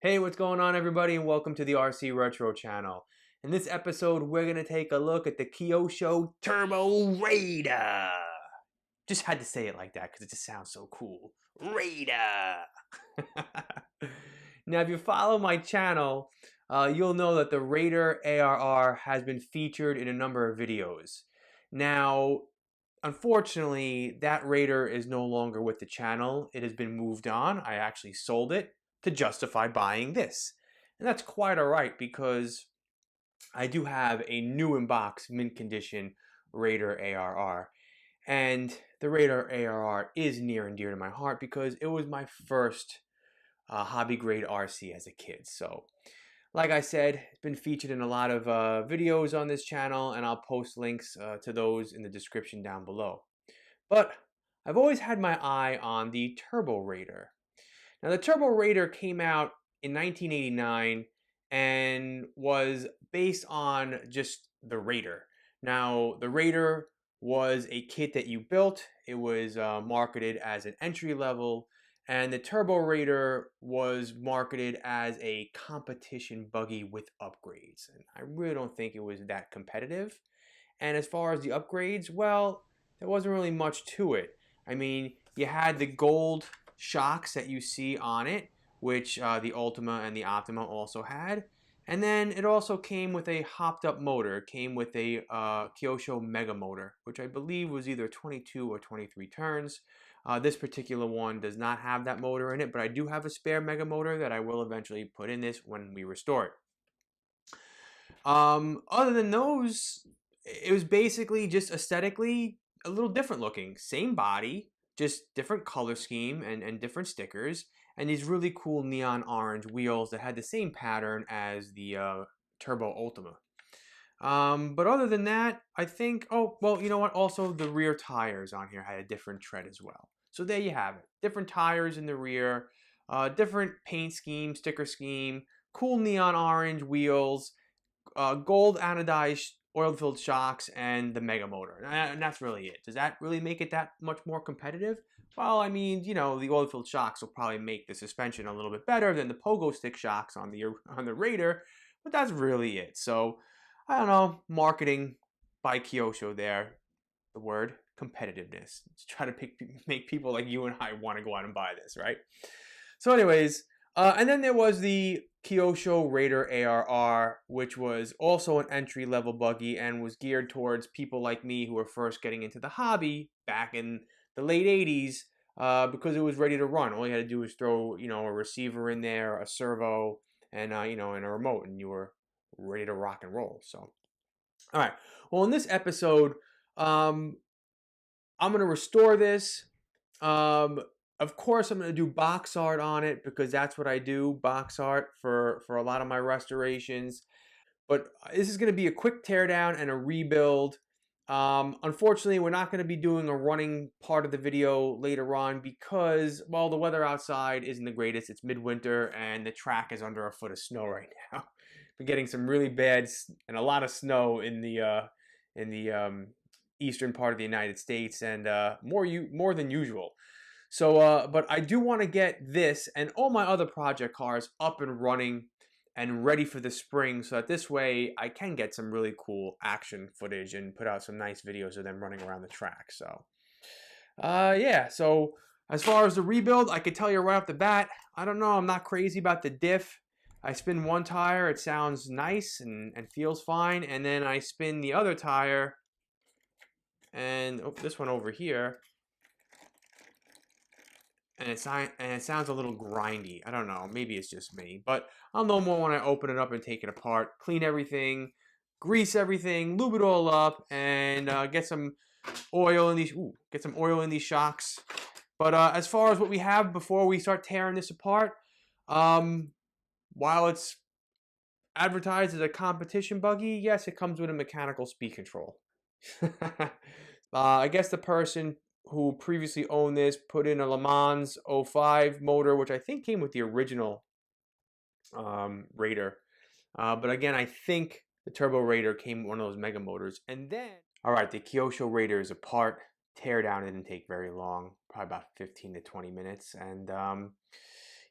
Hey, what's going on everybody, and welcome to the RC Retro channel. In this episode, we're going to take a look at the Kyosho Turbo Raider. Just had to say it like that because it just sounds so cool. Raider! Now, if you follow my channel, you'll know that the Raider ARR has been featured in a number of videos. Now, unfortunately, that Raider is no longer with the channel. It has been moved on. I actually sold it to justify buying this. And that's quite alright because I do have a new in box mint condition Raider ARR. And the Raider ARR is near and dear to my heart because it was my first hobby grade RC as a kid. So like I said, it's been featured in a lot of videos on this channel, and I'll post links to those in the description down below. But I've always had my eye on the Turbo Raider. Now, the Turbo Raider came out in 1989 and was based on just the Raider. Now, the Raider was a kit that you built. It was marketed as an entry level, and the Turbo Raider was marketed as a competition buggy with upgrades. And I really don't think it was that competitive. And as far as the upgrades, well, there wasn't really much to it. I mean, you had the gold shocks that you see on it, which the Ultima and the Optima also had. And then it also came with a hopped up motor. It came with a Kyosho Mega motor, which I believe was either 22 or 23 turns. This particular one does not have that motor in it, but I do have a spare Mega motor that I will eventually put in this when we restore it. Other than those, it was basically just aesthetically a little different looking. Same body, just different color scheme and different stickers, and these really cool neon orange wheels that had the same pattern as the Turbo Ultima. But other than that, I think, oh, well, you know what? Also, the rear tires on here had a different tread as well. So there you have it. Different tires in the rear, different paint scheme, sticker scheme, cool neon orange wheels, gold anodized oil-filled shocks, and the Mega motor. And that's really it. Does that really make it that much more competitive? Well, I mean, you know, the oil-filled shocks will probably make the suspension a little bit better than the pogo stick shocks on the Raider, but that's really it. So, I don't know, marketing by Kyosho there, the word competitiveness. Let's try to make people like you and I want to go out and buy this, right? So anyways, and then there was the Kyosho Raider ARR, which was also an entry-level buggy and was geared towards people like me who were first getting into the hobby back in the late 80s because it was ready to run. All you had to do was throw, you know, a receiver in there, a servo, and, you know, and a remote, and you were ready to rock and roll. So, all right. Well, in this episode, I'm going to restore this. Of course, I'm going to do box art on it because that's what I do, box art for a lot of my restorations. But this is going to be a quick teardown and a rebuild. Unfortunately, we're not going to be doing a running part of the video later on because, well, the weather outside isn't the greatest. It's midwinter and the track is under a foot of snow right now. We're getting some really bad and a lot of snow in the eastern part of the United States, and more than usual. So, but I do want to get this and all my other project cars up and running and ready for the spring, so that this way I can get some really cool action footage and put out some nice videos of them running around the track. So, yeah. So as far as the rebuild, I could tell you right off the bat, I don't know. I'm not crazy about the diff. I spin one tire, it sounds nice and feels fine, and then I spin the other tire, and this one over here, and it sounds a little grindy. I don't know, maybe it's just me, but I'll know more when I open it up and take it apart, clean everything, grease everything, lube it all up, and get some oil in these shocks. But as far as what we have before we start tearing this apart, while it's advertised as a competition buggy, yes, it comes with a mechanical speed control. I guess the person who previously owned this put in a Le Mans 05 motor, which I think came with the original Raider. But again, I think the Turbo Raider came with one of those Mega motors. And then, all right, the Kyosho Raider is apart. Teardown didn't take very long, probably about 15 to 20 minutes. And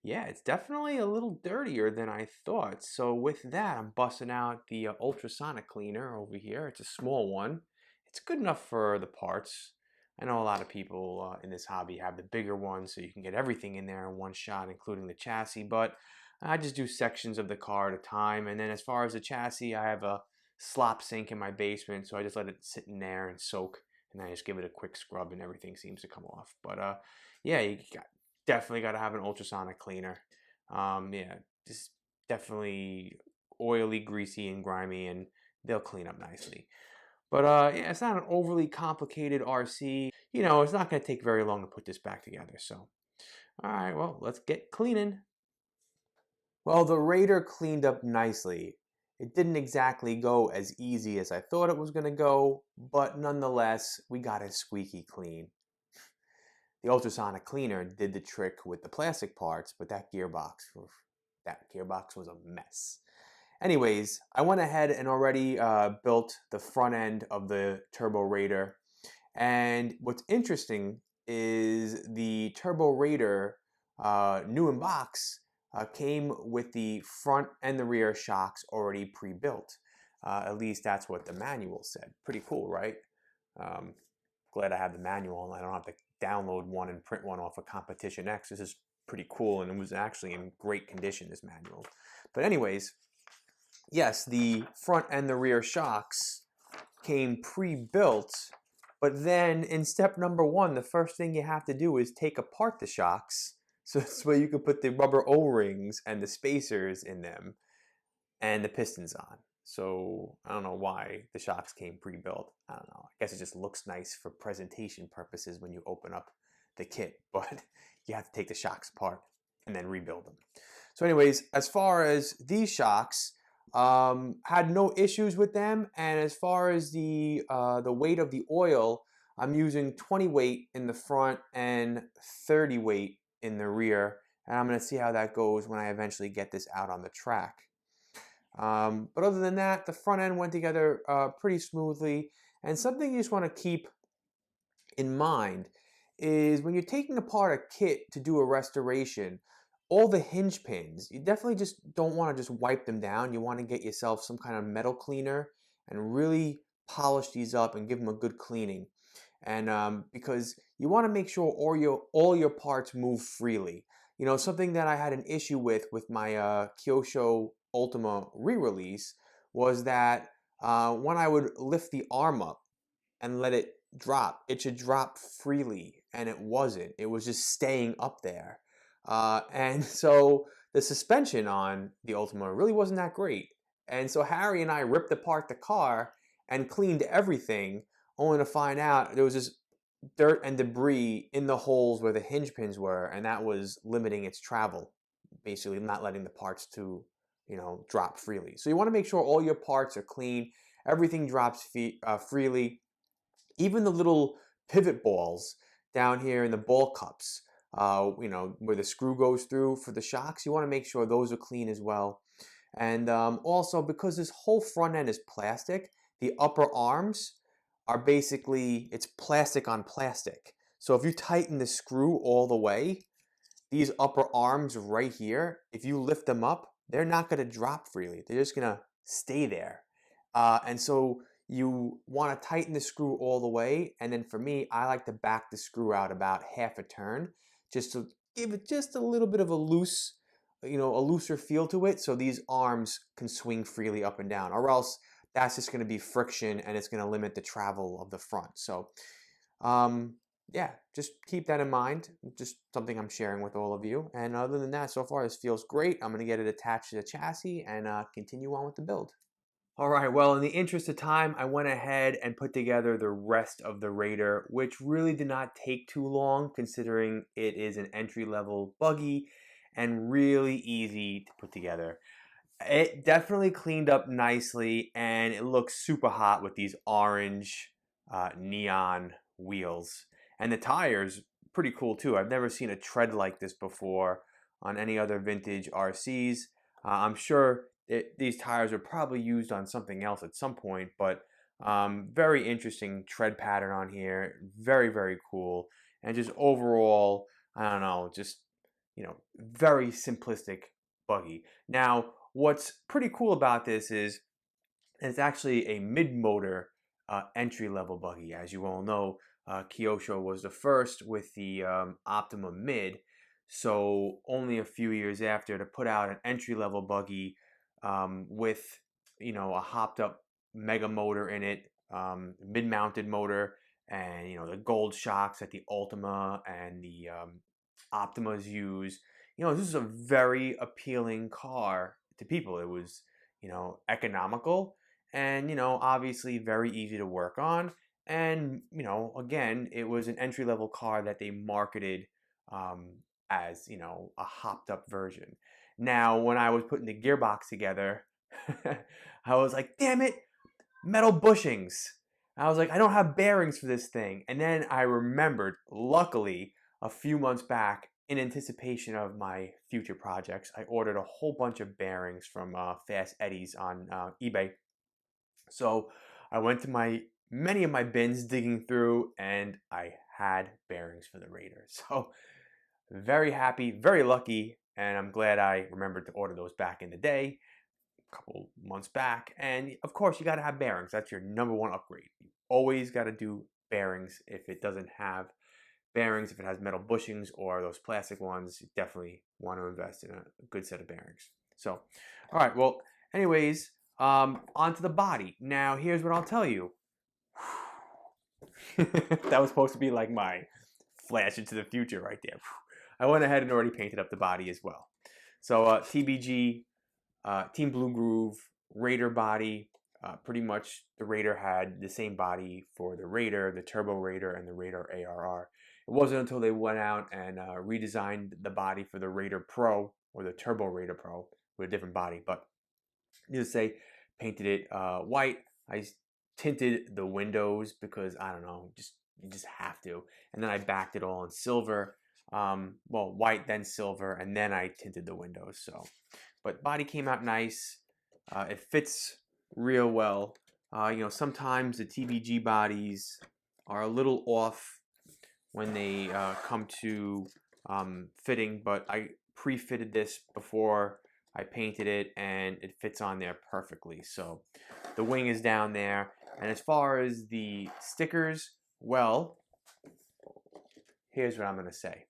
Yeah, it's definitely a little dirtier than I thought. So with that, I'm busting out the ultrasonic cleaner over here. It's a small one. It's good enough for the parts. I know a lot of people in this hobby have the bigger one, so you can get everything in there in one shot, including the chassis. But I just do sections of the car at a time. And then as far as the chassis, I have a slop sink in my basement, so I just let it sit in there and soak, and I just give it a quick scrub, and everything seems to come off. But yeah, you definitely got to have an ultrasonic cleaner. Yeah, just definitely oily, greasy, and grimy, and they'll clean up nicely. But yeah, it's not an overly complicated RC. You know, it's not going to take very long to put this back together. So, all right, well, let's get cleaning. Well, the Raider cleaned up nicely. It didn't exactly go as easy as I thought it was going to go, but nonetheless, we got it squeaky clean. The ultrasonic cleaner did the trick with the plastic parts, but that gearbox was a mess. Anyways, I went ahead and already built the front end of the Turbo Raider. And what's interesting is the Turbo Raider new in box came with the front and the rear shocks already pre-built. At least that's what the manual said. Pretty cool, right? Um, Glad I have the manual and I don't have to download one and print one off of Competition X. This is pretty cool, and it was actually in great condition, this manual. But anyways, yes, the front and the rear shocks came pre-built, but then in step number one, the first thing you have to do is take apart the shocks so this way you can put the rubber O-rings and the spacers in them and the pistons on. So I don't know why the shocks came pre-built. I don't know. I guess it just looks nice for presentation purposes when you open up the kit, but you have to take the shocks apart and then rebuild them. So anyways, as far as these shocks, had no issues with them. And as far as the weight of the oil, I'm using 20 weight in the front and 30 weight in the rear. And I'm going to see how that goes when I eventually get this out on the track. But other than that, the front end went together pretty smoothly. And something you just want to keep in mind is when you're taking apart a kit to do a restoration, all the hinge pins, you definitely just don't want to just wipe them down. You want to get yourself some kind of metal cleaner and really polish these up and give them a good cleaning. And because you want to make sure all your parts move freely. You know, something that I had an issue with my Kyosho Ultima re-release was that when I would lift the arm up and let it drop, it should drop freely, and it wasn't. It was just staying up there. And so the suspension on the Ultima really wasn't that great. And so Harry and I ripped apart the car and cleaned everything, only to find out there was just dirt and debris in the holes where the hinge pins were, and that was limiting its travel, basically not letting the parts to, drop freely. So you want to make sure all your parts are clean, everything drops freely, even the little pivot balls down here in the ball cups, where the screw goes through for the shocks, you want to make sure those are clean as well. And also, because this whole front end is plastic, the upper arms are basically, it's plastic on plastic. So if you tighten the screw all the way, these upper arms right here, if you lift them up, they're not going to drop freely. They're just going to stay there. And so you want to tighten the screw all the way. And then for me, I like to back the screw out about half a turn just to give it just a little bit of a looser feel to it, so these arms can swing freely up and down, or else that's just going to be friction and it's going to limit the travel of the front. So yeah, just keep that in mind. Just something I'm sharing with all of you. And other than that, so far this feels great. I'm going to get it attached to the chassis and continue on with the build. All right, well, in the interest of time, I went ahead and put together the rest of the Raider, which really did not take too long considering it is an entry-level buggy and really easy to put together. It definitely cleaned up nicely, and it looks super hot with these orange neon wheels. And the tires, pretty cool too. I've never seen a tread like this before on any other vintage RCs. I'm sure these tires were probably used on something else at some point, but very interesting tread pattern on here. Very, very cool. And just overall, I don't know, just very simplistic buggy. Now, what's pretty cool about this is it's actually a mid-motor entry-level buggy. As you all know, Kyosho was the first with the Optima Mid, so only a few years after to put out an entry-level buggy with a hopped-up mega motor in it, mid-mounted motor, and the gold shocks that the Ultima and the Optimas use. This is a very appealing car to people. It was economical and obviously very easy to work on. And again, it was an entry-level car that they marketed as a hopped-up version. Now, when I was putting the gearbox together, I was like, damn it, metal bushings. I was like, I don't have bearings for this thing. And then I remembered, luckily, a few months back, in anticipation of my future projects, I ordered a whole bunch of bearings from Fast Eddie's on eBay. So I went to many of my bins digging through, and I had bearings for the Raider. So very happy, very lucky, and I'm glad I remembered to order those back in the day, a couple months back. And of course, you got to have bearings. That's your number one upgrade. You always got to do bearings. If it doesn't have bearings, if it has metal bushings or those plastic ones, you definitely want to invest in a good set of bearings. So, all right, well, anyways, onto the body. Now, here's what I'll tell you. That was supposed to be like my flash into the future right there. I went ahead and already painted up the body as well. So TBG, Team Blue Groove, Raider body. Pretty much the Raider had the same body for the Raider, the Turbo Raider, and the Raider ARR. It wasn't until they went out and redesigned the body for the Raider Pro, or the Turbo Raider Pro, with a different body. But needless to say, painted it white. I tinted the windows because, I don't know, you just have to. And then I backed it all in silver. Well, white, then silver, and then I tinted the windows. So, but body came out nice. It fits real well. Sometimes the TBG bodies are a little off when they come to fitting, but I pre-fitted this before I painted it, and it fits on there perfectly. So the wing is down there, and as far as the stickers, well, here's what I'm going to say.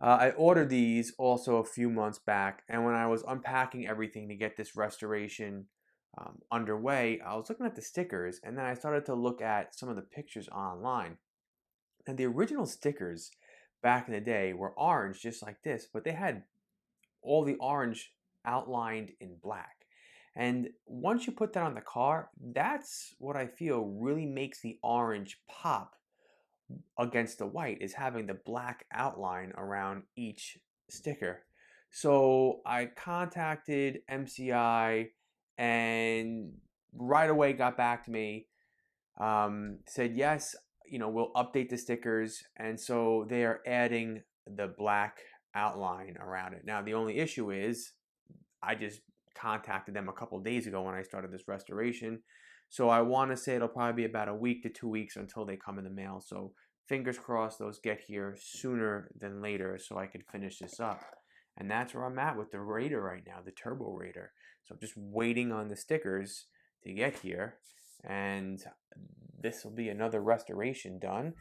I ordered these also a few months back, and when I was unpacking everything to get this restoration underway, I was looking at the stickers, and then I started to look at some of the pictures online. And the original stickers back in the day were orange, just like this, but they had all the orange outlined in black. And once you put that on the car, that's what I feel really makes the orange pop against the white, is having the black outline around each sticker. So I contacted MCI, and right away got back to me, said yes, we'll update the stickers, and so they are adding the black outline around it. Now the only issue is I just contacted them a couple days ago when I started this restoration, so I want to say it'll probably be about a week to 2 weeks until they come in the mail. So fingers crossed those get here sooner than later so I can finish this up. And that's where I'm at with the Raider right now, the Turbo Raider. So I'm just waiting on the stickers to get here, and this will be another restoration done.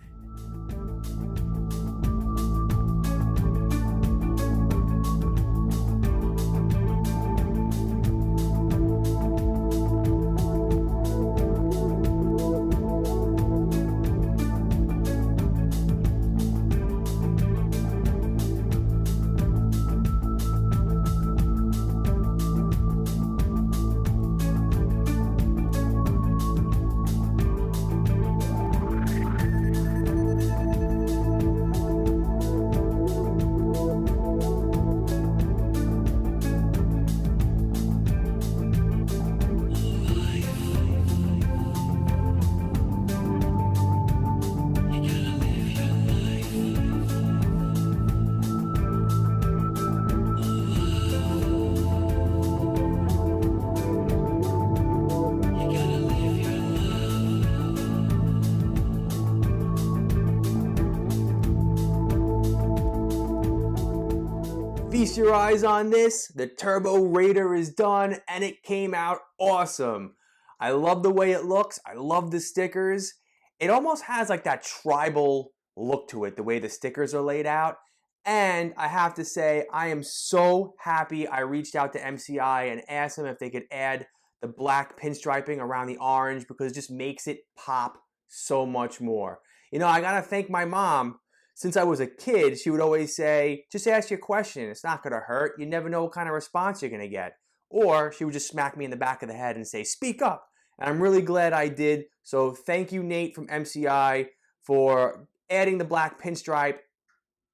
feast your eyes on this. The Turbo Raider is done and it came out awesome. I love the way it looks. I love the stickers. It almost has like that tribal look to it, the way the stickers are laid out. And I have to say, I am so happy I reached out to MCI and asked them if they could add the black pinstriping around the orange, because it just makes it pop so much more. You know, I gotta thank my mom. Since I was a kid, she would always say, just ask your question. It's not gonna hurt. You never know what kind of response you're gonna get. Or she would just smack me in the back of the head and say, speak up. And I'm really glad I did. So thank you, Nate from MCI, for adding the black pinstripe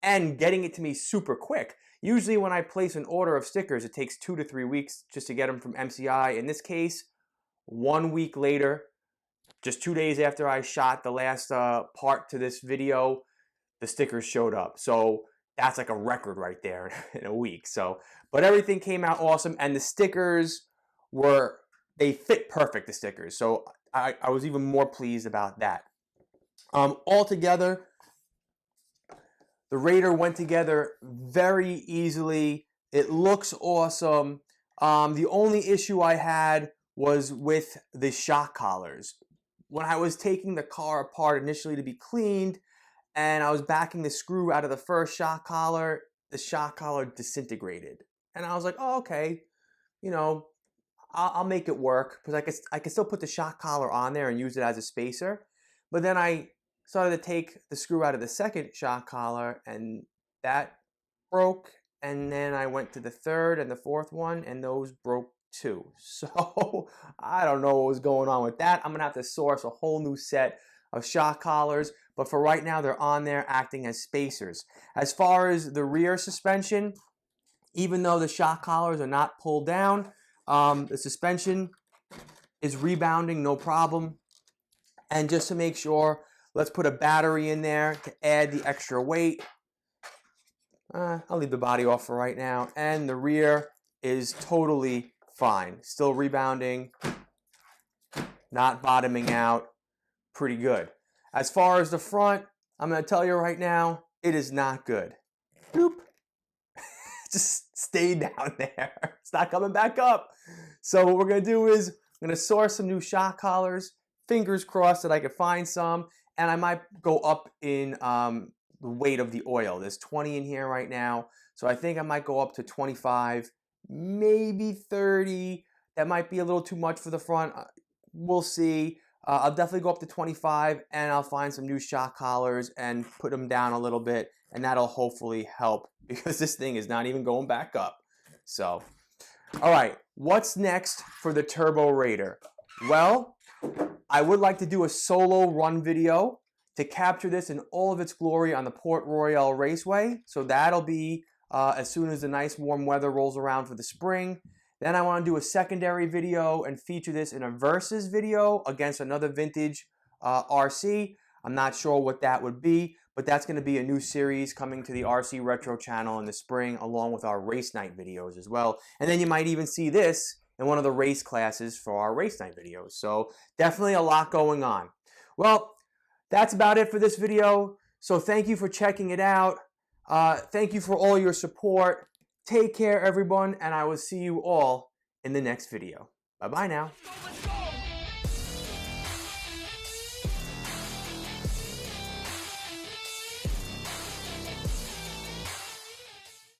and getting it to me super quick. Usually when I place an order of stickers, it takes 2 to 3 weeks just to get them from MCI. In this case, 1 week later, just 2 days after I shot the last part to this video, the stickers showed up. So that's like a record right there in a week. So, but everything came out awesome, and the stickers they fit perfect, the stickers. So I was even more pleased about that. Altogether, the Raider went together very easily. It looks awesome. The only issue I had was with the shock collars. When I was taking the car apart initially to be cleaned, and I was backing the screw out of the first shock collar, the shock collar disintegrated. And I was like, oh, okay, you know, I'll make it work, because I can still put the shock collar on there and use it as a spacer. But then I started to take the screw out of the second shock collar, and that broke. And then I went to the third and the fourth one, and those broke too. So I don't know what was going on with that. I'm gonna have to source a whole new set of shock collars, but for right now they're on there acting as spacers. As far as the rear suspension, even though the shock collars are not pulled down, the suspension is rebounding no problem. And just to make sure, let's put a battery in there to add the extra weight. I'll leave the body off for right now. And the rear is totally fine. Still rebounding, not bottoming out. Pretty good. As far as the front, I'm going to tell you right now, it is not good. Boop. Just stay down there. It's not coming back up. So what we're going to do is I'm going to source some new shock collars. Fingers crossed that I can find some. And I might go up in the weight of the oil. There's 20 in here right now. So I think I might go up to 25, maybe 30. That might be a little too much for the front. We'll see. I'll definitely go up to 25, and I'll find some new shock collars and put them down a little bit, and that'll hopefully help, because this thing is not even going back up. So, all right, what's next for the Turbo Raider? Well, I would like to do a solo run video to capture this in all of its glory on the Port Royal Raceway. So that'll be as soon as the nice warm weather rolls around for the spring. Then I want to do a secondary video and feature this in a versus video against another vintage RC. I'm not sure what that would be, but that's going to be a new series coming to the RC Retro channel in the spring, along with our race night videos as well. And then you might even see this in one of the race classes for our race night videos. So definitely a lot going on. Well, that's about it for this video. So thank you for checking it out. Thank you for all your support. Take care, everyone, and I will see you all in the next video. Bye-bye now.